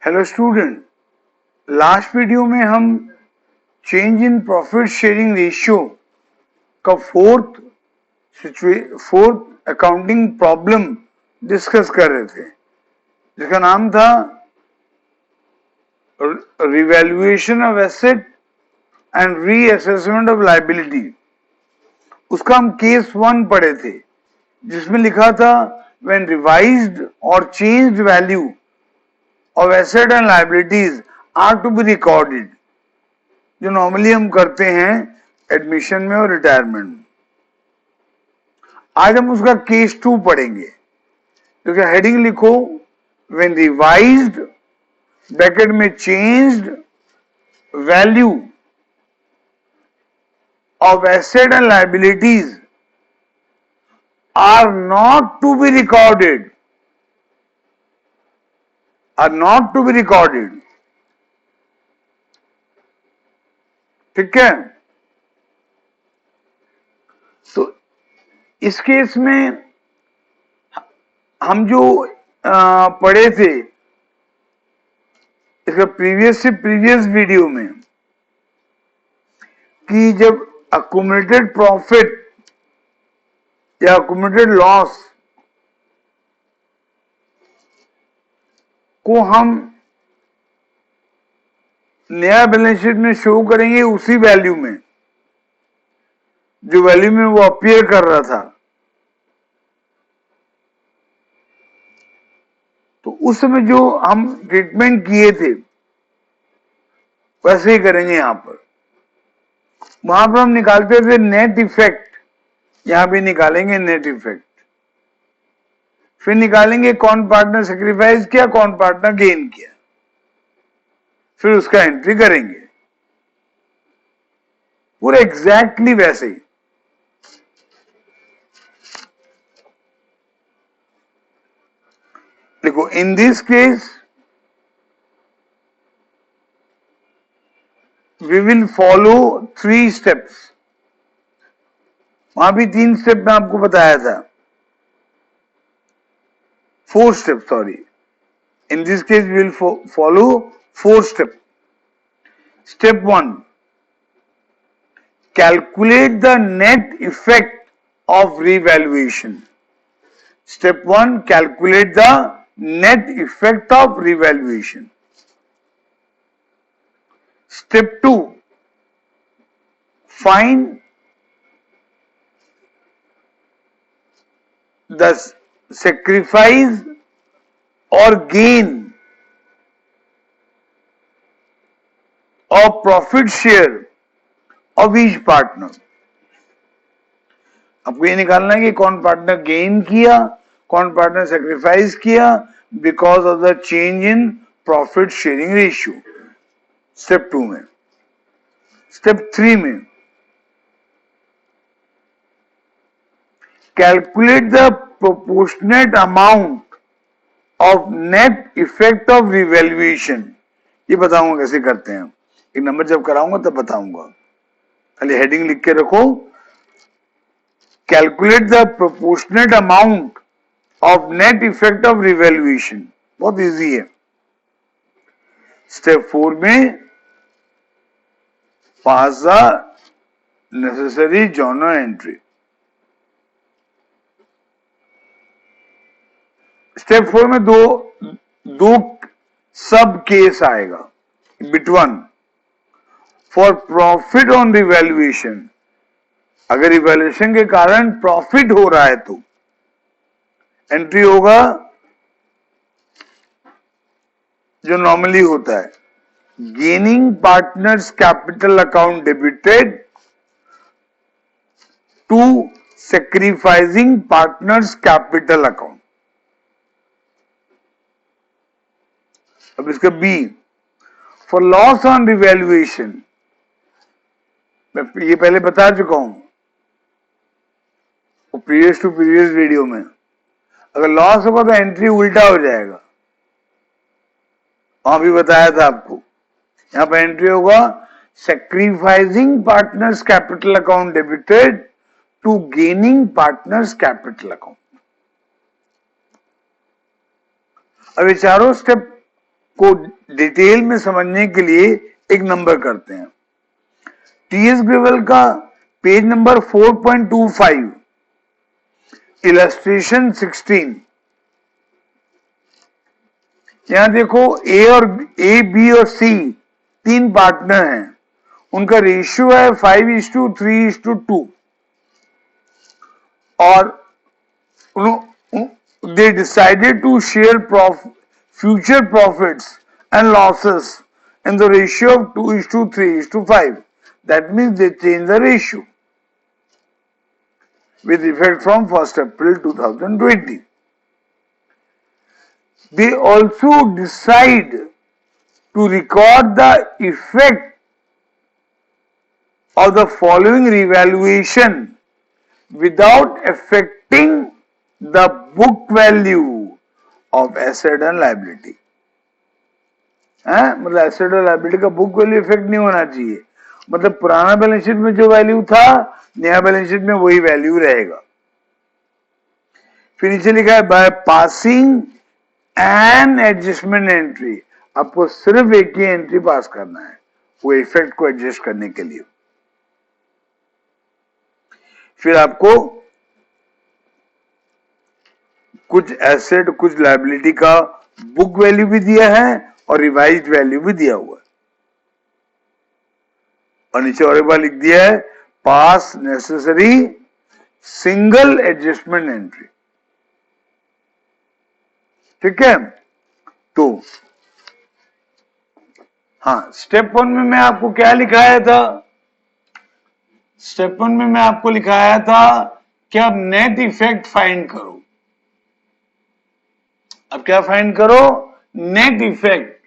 Hello student, last video में हम change in profit sharing ratio का फोर्थ अकाउंटिंग प्रॉब्लम डिस्कस कर रहे थे, जिसका नाम था revaluation of asset and reassessment of liability. उसका हम केस 1 पढ़े थे, जिसमें लिखा था व्हेन रिवाइज्ड और changed value of asset and liabilities are to be recorded, जो नॉर्मली हम करते हैं एडमिशन में और रिटायरमेंट में। आज हम उसका केस 2 पढ़ेंगे। तो क्या हेडिंग लिखो, when revised ब्रैकेट में changed value of asset and liabilities are not to be recorded, are not to be recorded। ठीक है, तो इस केस में हम जो पढ़े थे इसका प्रीवियस वीडियो में कि जब अक्यूमुलेटेड प्रॉफिट या अक्यूमुलेटेड लॉस को हम नया बैलेंस शीट में शो करेंगे उसी वैल्यू में जो वैल्यू में वो अपीयर कर रहा था, तो उस समय जो हम ट्रीटमेंट किए थे वैसे ही करेंगे यहां पर। वहां पर हम निकालते थे नेट इफेक्ट, यहां भी निकालेंगे नेट इफेक्ट। फिर निकालेंगे कौन पार्टनर सेक्रीफाइस किया, कौन पार्टनर गेन किया, फिर उसका एंट्री करेंगे पूरा एग्जैक्टली वैसे ही। देखो, in this case we will follow 3 steps. वहां भी 3 स्टेप में आपको बताया था, 4 step, sorry. In this case we will follow 4 step. Step 1, calculate the net effect of revaluation. Step 1, calculate the net effect of revaluation. Step 2, find the sacrifice or gain of profit share of each partner। आपको ये निकालना है कि कौन partner gain किया, कौन partner sacrifice किया because of the change in profit sharing ratio. Step 2 में। स्टेप 3 में calculate the proportionate amount of net effect of revaluation. ये बताऊंगा कैसे करते हैं, एक नंबर जब कराऊंगा तब बताऊंगा, खाली हेडिंग लिख के रखो, calculate the proportionate amount of net effect of revaluation. बहुत इजी है। स्टेप 4 में pass the necessary journal entry. Step 4 में दो सब केस आएगा। बिट 1, फॉर प्रॉफिट ऑन रिवैल्यूएशन, अगर रिवैल्यूएशन के कारण प्रॉफिट हो रहा है तो एंट्री होगा जो नॉर्मली होता है, gaining partners capital account debited to sacrificing partners capital account. अब इसका B, for loss on revaluation, मैं ये पहले बता चुका हूं प्रीवियस टू प्रीवियस वीडियो में। अगर लॉस होगा तो एंट्री उल्टा हो जाएगा, वहां भी बताया था आपको। यहां पर एंट्री होगा sacrificing partners capital account debited to gaining partners capital account. अब ये चारों स्टेप को डिटेल में समझने के लिए एक नंबर करते हैं। टीएस ग्रेवल का पेज नंबर 4.25, इलस्ट्रेशन 16। यहां देखो ए बी और सी तीन पार्टनर हैं, उनका रेशियो है 5:3:2 और they decided to share future profits and losses in the ratio of 2:3:5. That means they change the ratio with effect from 1st April 2020. They also decide to record the effect of the following revaluation without affecting the book value of asset and liability. मतलब asset और liability का book value effect नहीं होना चाहिए, मतलब पुराना balance sheet में जो वैल्यू था नया बैलेंस शीट में वही वैल्यू रहेगा। फिर नीचे लिखा है by passing an adjustment entry, आपको सिर्फ एक ही एंट्री पास करना है वो इफेक्ट को एडजस्ट करने के लिए। फिर आपको कुछ एसेट कुछ लायबिलिटी का बुक वैल्यू भी दिया है और रिवाइज्ड वैल्यू भी दिया हुआ है, और नीचे और एक बार लिख दिया है पास नेसेसरी सिंगल एडजस्टमेंट एंट्री। ठीक है, तो हाँ, स्टेप 1 में मैं आपको क्या लिखाया था? स्टेप 1 में मैं आपको लिखाया था कि आप नेट इफेक्ट फाइंड करो। अब क्या फाइंड करो? Net effect.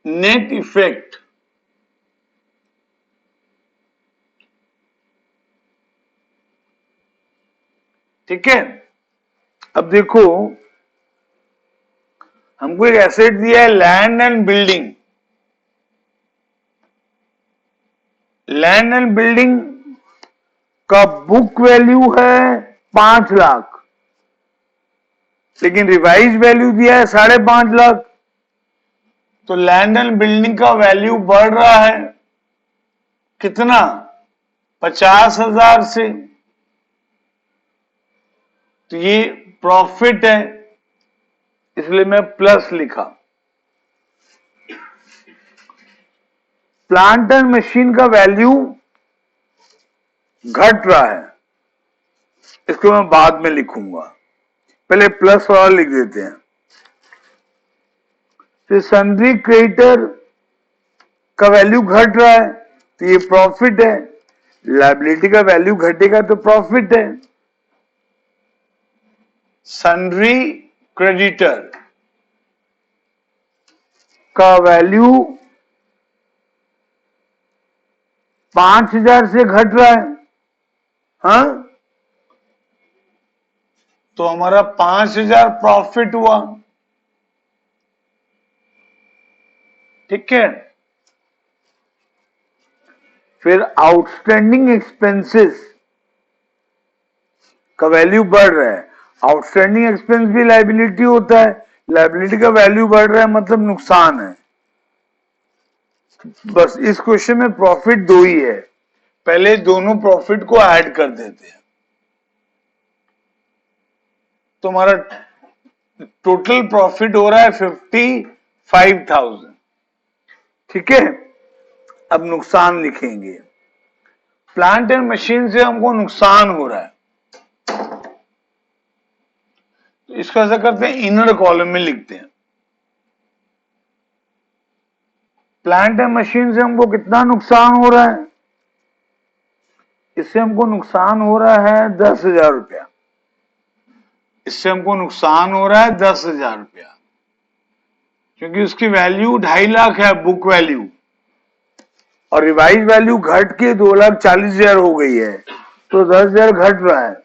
नेट इफेक्ट ठीक है। अब देखो हमको एक एसेट दिया है land and building. Land and building का बुक वैल्यू है 5 लाख, लेकिन रिवाइज वैल्यू दिया है 5.5 लाख। तो लैंड एंड बिल्डिंग का वैल्यू बढ़ रहा है कितना? 50,000 से। तो ये प्रॉफिट है, इसलिए मैं प्लस लिखा। प्लांट एंड मशीन का वैल्यू घट रहा है, इसको मैं बाद में लिखूंगा, पहले प्लस वाला लिख देते हैं। फिर सन्ड्री क्रेडिटर का वैल्यू घट रहा है तो ये प्रॉफिट है, लायबिलिटी का वैल्यू घटेगा तो प्रॉफिट है। सन्ड्री क्रेडिटर का वैल्यू 5,000 से घट रहा है, हाँ, तो हमारा 5,000 प्रॉफिट हुआ। ठीक है। फिर आउटस्टैंडिंग एक्सपेंसेस का वैल्यू बढ़ रहा है। आउटस्टैंडिंग एक्सपेंस भी लायबिलिटी होता है, लायबिलिटी का वैल्यू बढ़ रहा है मतलब नुकसान है। बस इस क्वेश्चन में प्रॉफिट 2 ही है, पहले दोनों प्रॉफिट को ऐड कर देते हैं तो हमारा टोटल प्रॉफिट हो रहा है 55,000। ठीक है। अब नुकसान लिखेंगे। प्लांट एंड मशीन से हमको नुकसान हो रहा है, तो इसको ऐसा करते हैं इनर कॉलम में लिखते हैं। प्लांट एंड मशीन से हमको कितना नुकसान हो रहा है? इससे हमको नुकसान हो रहा है 10,000 रुपया। इससे हमको नुकसान हो रहा है 10,000 रुपया, क्योंकि उसकी वैल्यू 2.5 लाख है बुक वैल्यू, और रिवाइज वैल्यू घट के 2,40,000 हो गई है, तो 10,000 घट रहा है।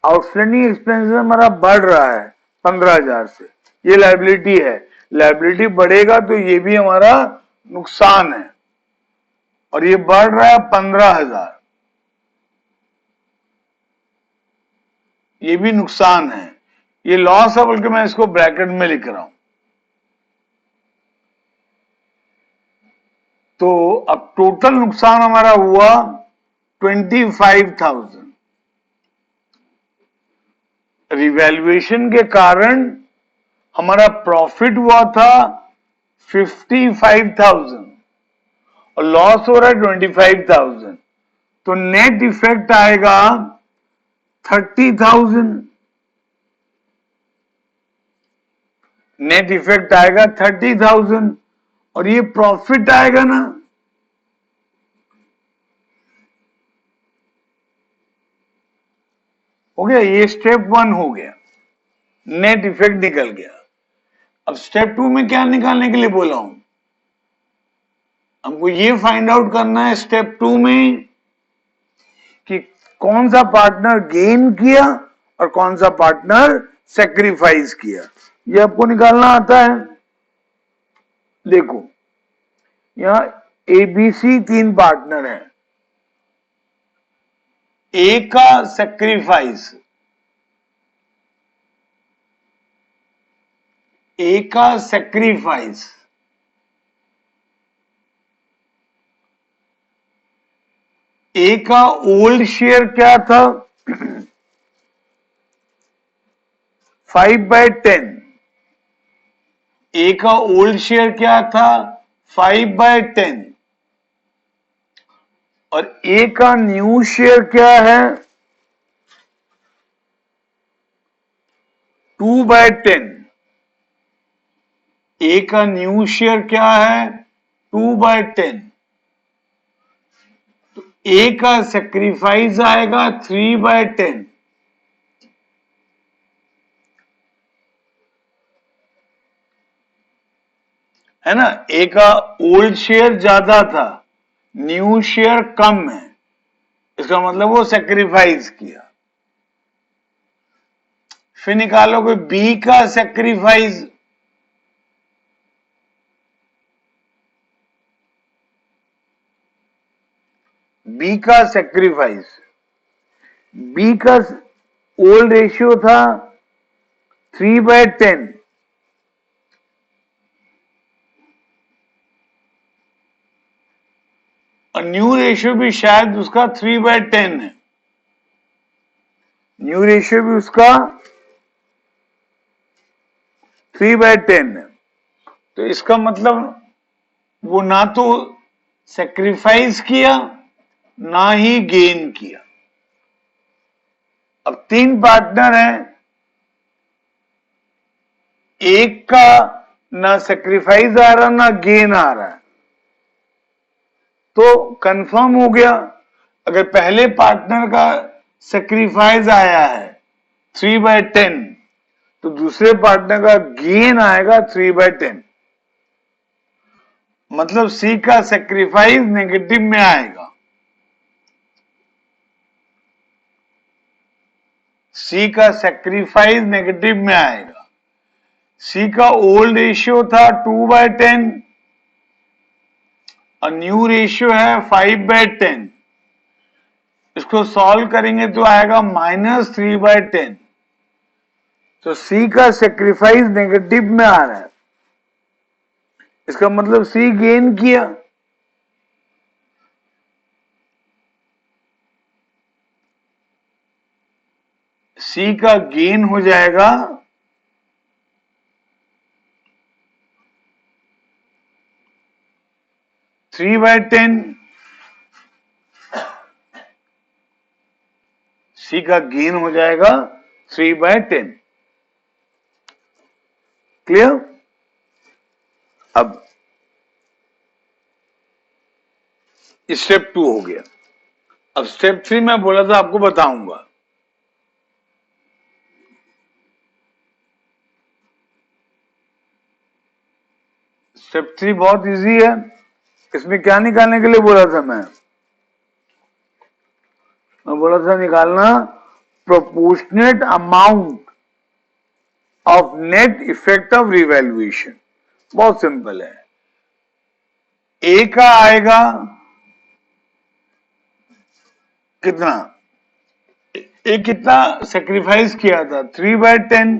आउटस्टैंडिंग एक्सपेंसेस हमारा बढ़ रहा है 15,000 से, ये लायबिलिटी है। लायबिलिटी बढ़ेगा तो ये भी हमारा नुकसान है, और ये बढ़ रहा है 15,000। ये भी नुकसान है, ये लॉस है, बल्कि मैं इसको ब्रैकेट में लिख रहा हूं। तो अब टोटल नुकसान हमारा हुआ 25,000। रिवैल्यूएशन के कारण हमारा प्रॉफिट हुआ था 55,000 और लॉस हो रहा है 25,000, तो नेट इफेक्ट आएगा 30,000। नेट इफेक्ट आएगा 30,000 और ये प्रॉफिट आएगा ना। हो गया, ये स्टेप 1 हो गया, नेट इफेक्ट निकल गया। अब स्टेप 2 में क्या निकालने के लिए बोला हूं, हमको ये फाइंड आउट करना है स्टेप 2 में कि कौन सा पार्टनर गेन किया और कौन सा पार्टनर सेक्रीफाइस किया, ये आपको निकालना आता है। देखो यहां एबीसी 3 पार्टनर है, ए का सेक्रीफाइस, ए का सेक्रीफाइस, ए का ओल्ड शेयर क्या था 5/10। ए का ओल्ड शेयर क्या था 5/10 और ए का न्यू शेयर क्या है 2/10। ए का न्यू शेयर क्या है 2/10, तो ए का सेक्रीफाइस आएगा 3/10। है ना, ए का ओल्ड शेयर ज्यादा था, न्यू शेयर कम है, इसका मतलब वो सेक्रीफाइस किया। फिर निकालोगे बी का सेक्रीफाइस, बी का सेक्रीफाइस, बी का ओल्ड रेशियो था 3/10 और न्यू रेशियो भी शायद उसका 3/10 है, न्यू रेशियो भी उसका 3/10 है। तो इसका मतलब वो ना तो सेक्रीफाइस किया ना ही गेन किया। अब 3 पार्टनर हैं, एक का ना सेक्रीफाइस आ रहा ना गेन आ रहा है, तो कंफर्म हो गया अगर पहले पार्टनर का सेक्रीफाइस आया है 3/10 तो दूसरे पार्टनर का गेन आएगा 3/10, मतलब सी का सेक्रीफाइस नेगेटिव में आएगा। सी का सेक्रीफाइस नेगेटिव में आएगा। सी का ओल्ड रेशियो था 2/10 और न्यू रेशियो है 5/10, इसको सॉल्व करेंगे तो आएगा -3/10, तो सी का सेक्रीफाइस नेगेटिव में आ रहा है, इसका मतलब सी गेन किया। सी का गेन हो जाएगा 3/10, सी का गेन हो जाएगा 3/10। क्लियर? अब स्टेप 2 हो गया। अब स्टेप 3 मैं बोला था आपको बताऊंगा। स्टेप 3 बहुत इजी है, इसमें क्या निकालने के लिए बोला था मैं बोला था निकालना proportionate amount of net effect of revaluation. बहुत सिंपल है, ए का आएगा कितना ये कितना सेक्रीफाइस किया था? 3/10।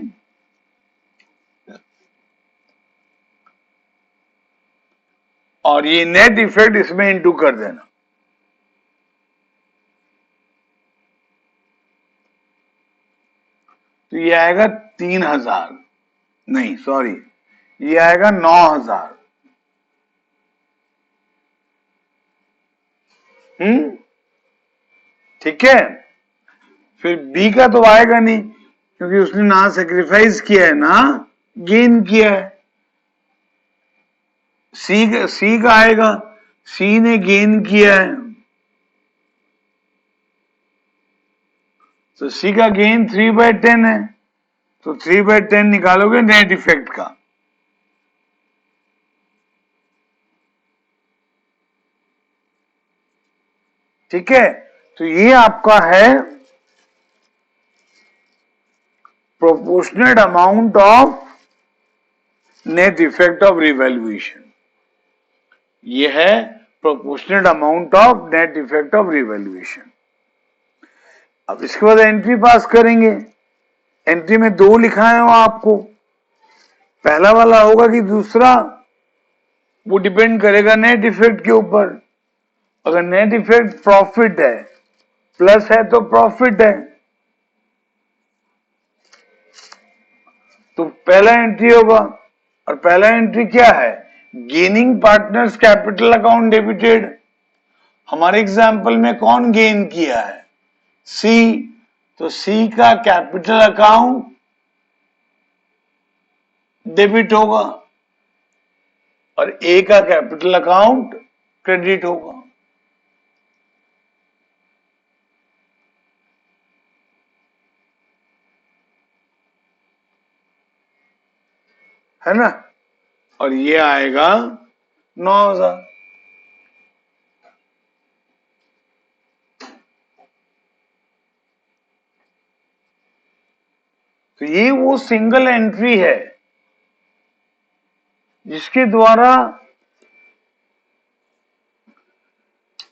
और ये नेट इफेक्ट इसमें इंटू कर देना। तो ये आएगा 3,000, नहीं सॉरी, ये आएगा 9,000। ठीक है। फिर बी का तो आएगा नहीं, क्योंकि उसने ना सेक्रीफाइस किया है ना गेन किया है। सी का आएगा, सी ने गेन किया है, तो सी का गेन 3/10 है, तो 3/10 निकालोगे नेट इफेक्ट का। ठीक है, तो ये आपका है proportionate amount of net effect of revaluation. ये है proportionate amount of net effect of revaluation. अब इसके बाद एंट्री पास करेंगे। एंट्री में 2 लिखाए हो आपको, पहला वाला होगा कि दूसरा, वो डिपेंड करेगा नेट इफेक्ट के ऊपर। अगर नेट इफेक्ट प्रॉफिट है, प्लस है तो प्रॉफिट है, तो पहला एंट्री होगा। और पहला एंट्री क्या है? Gaining partners capital account debited. हमारे एग्जांपल में कौन गेन किया है? सी, तो सी का कैपिटल अकाउंट डेबिट होगा और ए का कैपिटल अकाउंट क्रेडिट होगा। है ना? और ये आएगा 9,000। तो ये वो सिंगल एंट्री है जिसके द्वारा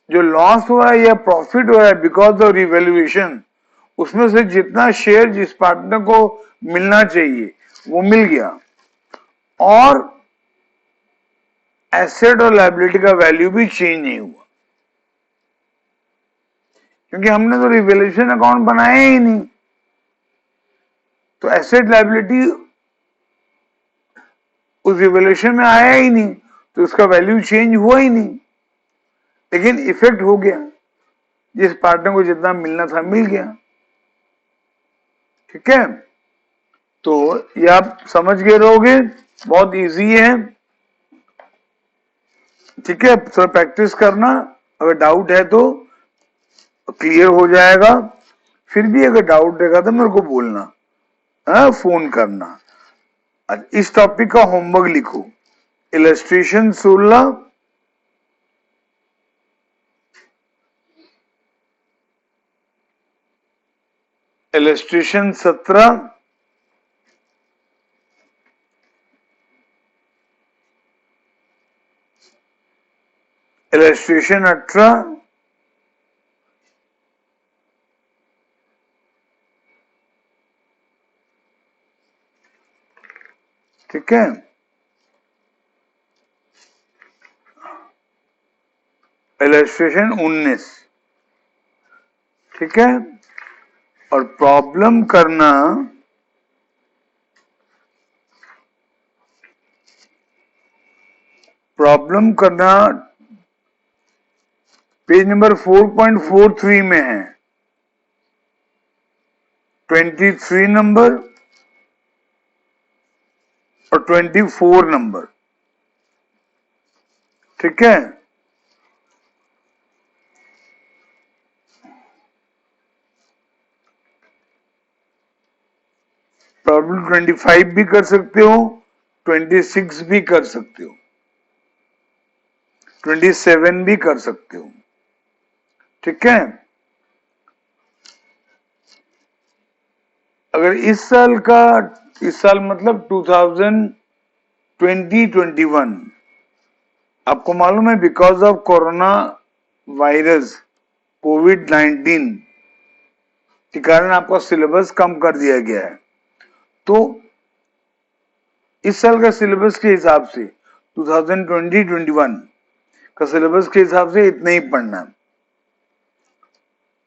जो लॉस हुआ है या प्रॉफिट हुआ है बिकॉज ऑफ रिवैल्यूएशन, उसमें से जितना शेयर जिस पार्टनर को मिलना चाहिए वो मिल गया, और एसेट और लायबिलिटी का वैल्यू भी चेंज नहीं हुआ, क्योंकि हमने तो रिवैल्यूएशन अकाउंट बनाया ही नहीं। तो एसेट लायबिलिटी उस रिवैल्यूएशन में आया ही नहीं, तो उसका वैल्यू चेंज हुआ ही नहीं, लेकिन इफेक्ट हो गया, जिस पार्टनर को जितना मिलना था मिल गया। ठीक है, तो ये आप समझ गए रहोगे, बहुत इजी है। ठीक है, थोड़ा प्रैक्टिस करना, अगर डाउट है तो क्लियर हो जाएगा। फिर भी अगर डाउट रहेगा तो मेरे को बोलना, फोन करना। इस टॉपिक का होमवर्क लिखो, इलस्ट्रेशन 16, इलस्ट्रेशन 17, इलस्ट्रेशन 18, ठीक है, इलस्ट्रेशन 19, ठीक है। और प्रॉब्लम करना पेज नंबर 4.43 में है, 23 नंबर और 24 नंबर। ठीक है, प्रॉब्लम 25 भी कर सकते हो, 26 भी कर सकते हो, 27 भी कर सकते हो। ठीक है, अगर इस साल मतलब 2020-21, आपको मालूम है बिकॉज ऑफ कोरोना वायरस कोविड-19 के कारण आपका सिलेबस कम कर दिया गया है। तो इस साल का सिलेबस के हिसाब से 2020-21 का सिलेबस के हिसाब से इतना ही पढ़ना है,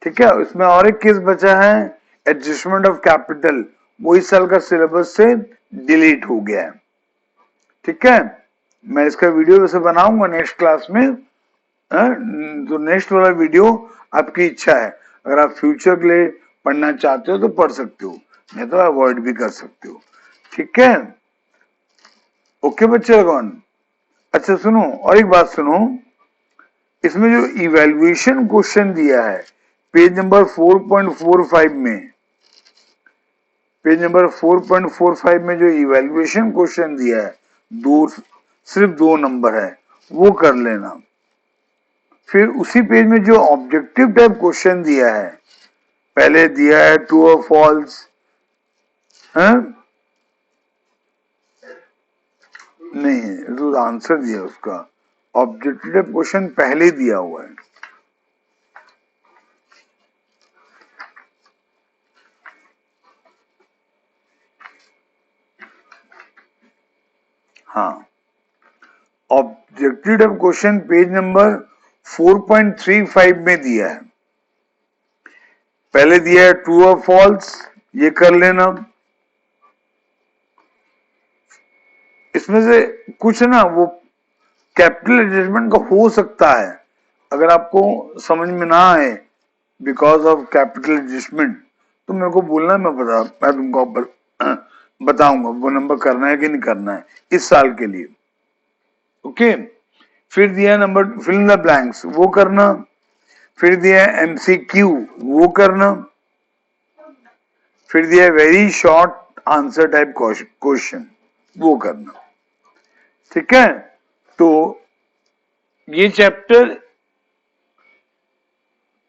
ठीक है। इसमें और एक केस बचा है एडजस्टमेंट ऑफ कैपिटल, वो इस साल का सिलेबस से डिलीट हो गया है, ठीक है। मैं इसका वीडियो वैसे बनाऊंगा नेक्स्ट क्लास में, तो नेक्स्ट वाला वीडियो आपकी इच्छा है, अगर आप फ्यूचर के लिए पढ़ना चाहते हो तो पढ़ सकते हो, नहीं तो अवॉइड भी कर सकते हो, ठीक है। ओके बच्चे कौन। अच्छा सुनो, और एक बात सुनो, इसमें जो इवैल्यूएशन क्वेश्चन दिया है पेज नंबर 4.45 में, पेज नंबर 4.45 में जो इवैल्यूएशन क्वेश्चन दिया है, सिर्फ 2 नंबर है, वो कर लेना। फिर उसी पेज में जो ऑब्जेक्टिव टाइप क्वेश्चन दिया है, पहले दिया है ट्रू और फॉल्स, नहीं तो आंसर दिया उसका, ऑब्जेक्टिव क्वेश्चन पहले दिया हुआ है। हाँ, ऑब्जेक्टिव क्वेश्चन पेज नंबर 4.35 में दिया है, पहले दिया है ट्रू और फॉल्स, ये कर लेना। इसमें से कुछ ना वो कैपिटल एडजस्टमेंट का हो सकता है, अगर आपको समझ में ना आए बिकॉज ऑफ कैपिटल एडजस्टमेंट तो मेरे को बोलना, मैं तुमको बताऊंगा वो नंबर करना है कि नहीं करना है इस साल के लिए, ओके। फिर दिया number fill in the blanks, वो करना। फिर दिया एमसीक्यू, वो करना। फिर दिया very short answer type question, वो करना, ठीक है। तो ये चैप्टर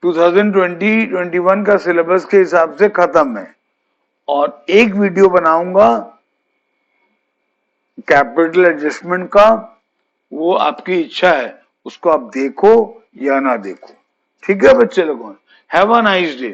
2020-21 का सिलेबस के हिसाब से खत्म है, और एक वीडियो बनाऊंगा कैपिटल एडजस्टमेंट का, वो आपकी इच्छा है, उसको आप देखो या ना देखो, ठीक है बच्चे लोगों। Have a nice day.